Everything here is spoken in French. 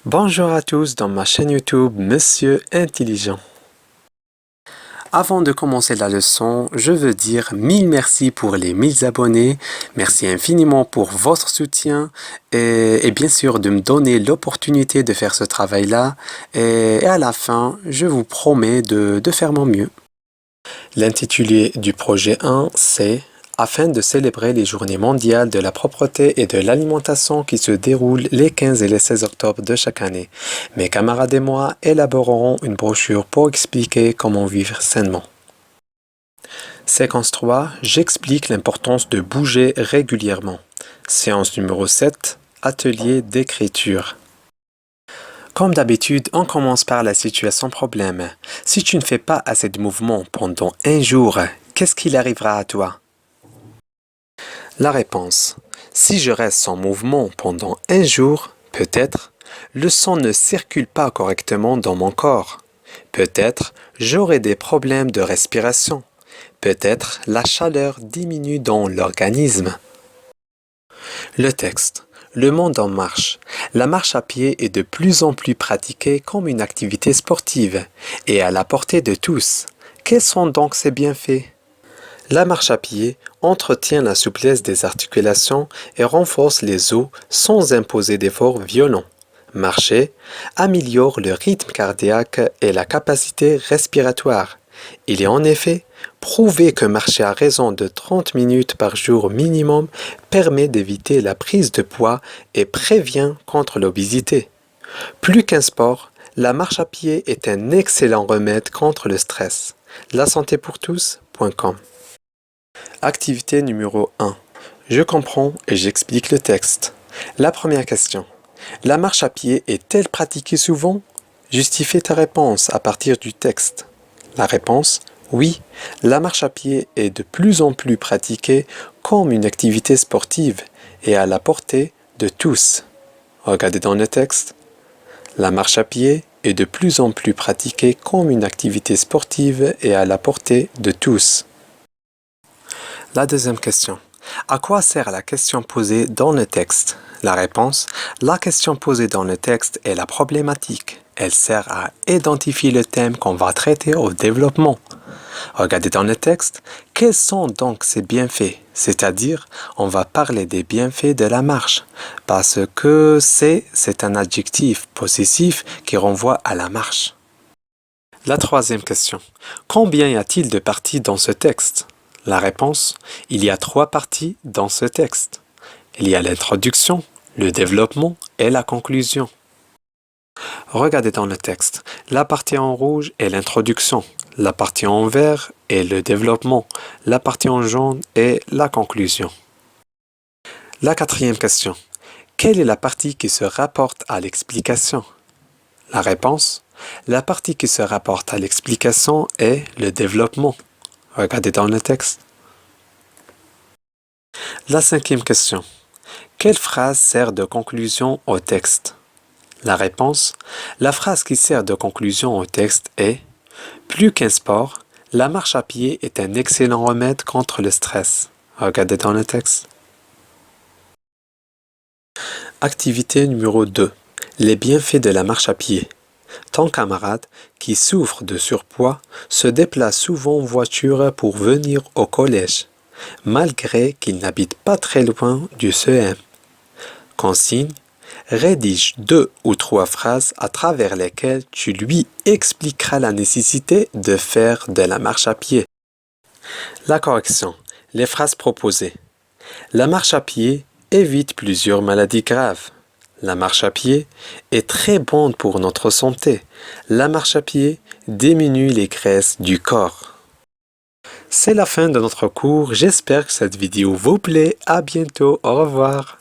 Bonjour à tous dans ma chaîne YouTube Monsieur Intelligent. Avant de commencer la leçon, je veux dire mille merci pour les 1000 abonnés. Merci infiniment pour votre soutien et bien sûr de me donner l'opportunité de faire ce travail-là. Et à la fin, je vous promets de faire mon mieux. L'intitulé du projet 1, c'est afin de célébrer les journées mondiales de la propreté et de l'alimentation qui se déroulent les 15 et les 16 octobre de chaque année. Mes camarades et moi élaborerons une brochure pour expliquer comment vivre sainement. Séquence 3, j'explique l'importance de bouger régulièrement. Séance numéro 7, atelier d'écriture. Comme d'habitude, on commence par la situation problème. Si tu ne fais pas assez de mouvements pendant un jour, qu'est-ce qu'il arrivera à toi? La réponse. Si je reste sans mouvement pendant un jour, peut-être, le sang ne circule pas correctement dans mon corps. Peut-être, j'aurai des problèmes de respiration. Peut-être, la chaleur diminue dans l'organisme. Le texte. Le monde en marche. La marche à pied est de plus en plus pratiquée comme une activité sportive et à la portée de tous. Quels sont donc ses bienfaits? La marche à pied entretient la souplesse des articulations et renforce les os sans imposer d'efforts violents. Marcher améliore le rythme cardiaque et la capacité respiratoire. Il est en effet prouvé que marcher à raison de 30 minutes par jour minimum permet d'éviter la prise de poids et prévient contre l'obésité. Plus qu'un sport, la marche à pied est un excellent remède contre le stress. lasantépourtous.com. Activité numéro 1. Je comprends et j'explique le texte. La première question. La marche à pied est-elle pratiquée souvent? Justifie ta réponse à partir du texte. La réponse. Oui, la marche à pied est de plus en plus pratiquée comme une activité sportive et à la portée de tous. Regardez dans le texte. La marche à pied est de plus en plus pratiquée comme une activité sportive et à la portée de tous. La deuxième question. À quoi sert la question posée dans le texte? La réponse. La question posée dans le texte est la problématique. Elle sert à identifier le thème qu'on va traiter au développement. Regardez dans le texte, quels sont donc ces bienfaits? C'est-à-dire, on va parler des bienfaits de la marche, parce que c'est un adjectif possessif qui renvoie à la marche. La troisième question. Combien y a-t-il de parties dans ce texte? La réponse. Il y a 3 parties dans ce texte. Il y a l'introduction, le développement et la conclusion. Regardez dans le texte. La partie en rouge est l'introduction. La partie en vert est le développement. La partie en jaune est la conclusion. La quatrième question. Quelle est la partie qui se rapporte à l'explication? La réponse. La partie qui se rapporte à l'explication est le développement. Regardez dans le texte. La cinquième question. Quelle phrase sert de conclusion au texte? La réponse. La phrase qui sert de conclusion au texte est « Plus qu'un sport, la marche à pied est un excellent remède contre le stress. » Regardez dans le texte. Activité numéro 2. Les bienfaits de la marche à pied. Ton camarade, qui souffre de surpoids, se déplace souvent en voiture pour venir au collège, malgré qu'il n'habite pas très loin du CEM. Consigne, rédige 2 ou 3 phrases à travers lesquelles tu lui expliqueras la nécessité de faire de la marche à pied. La correction. Les phrases proposées. La marche à pied évite plusieurs maladies graves. La marche à pied est très bonne pour notre santé. La marche à pied diminue les graisses du corps. C'est la fin de notre cours. J'espère que cette vidéo vous plaît. À bientôt. Au revoir.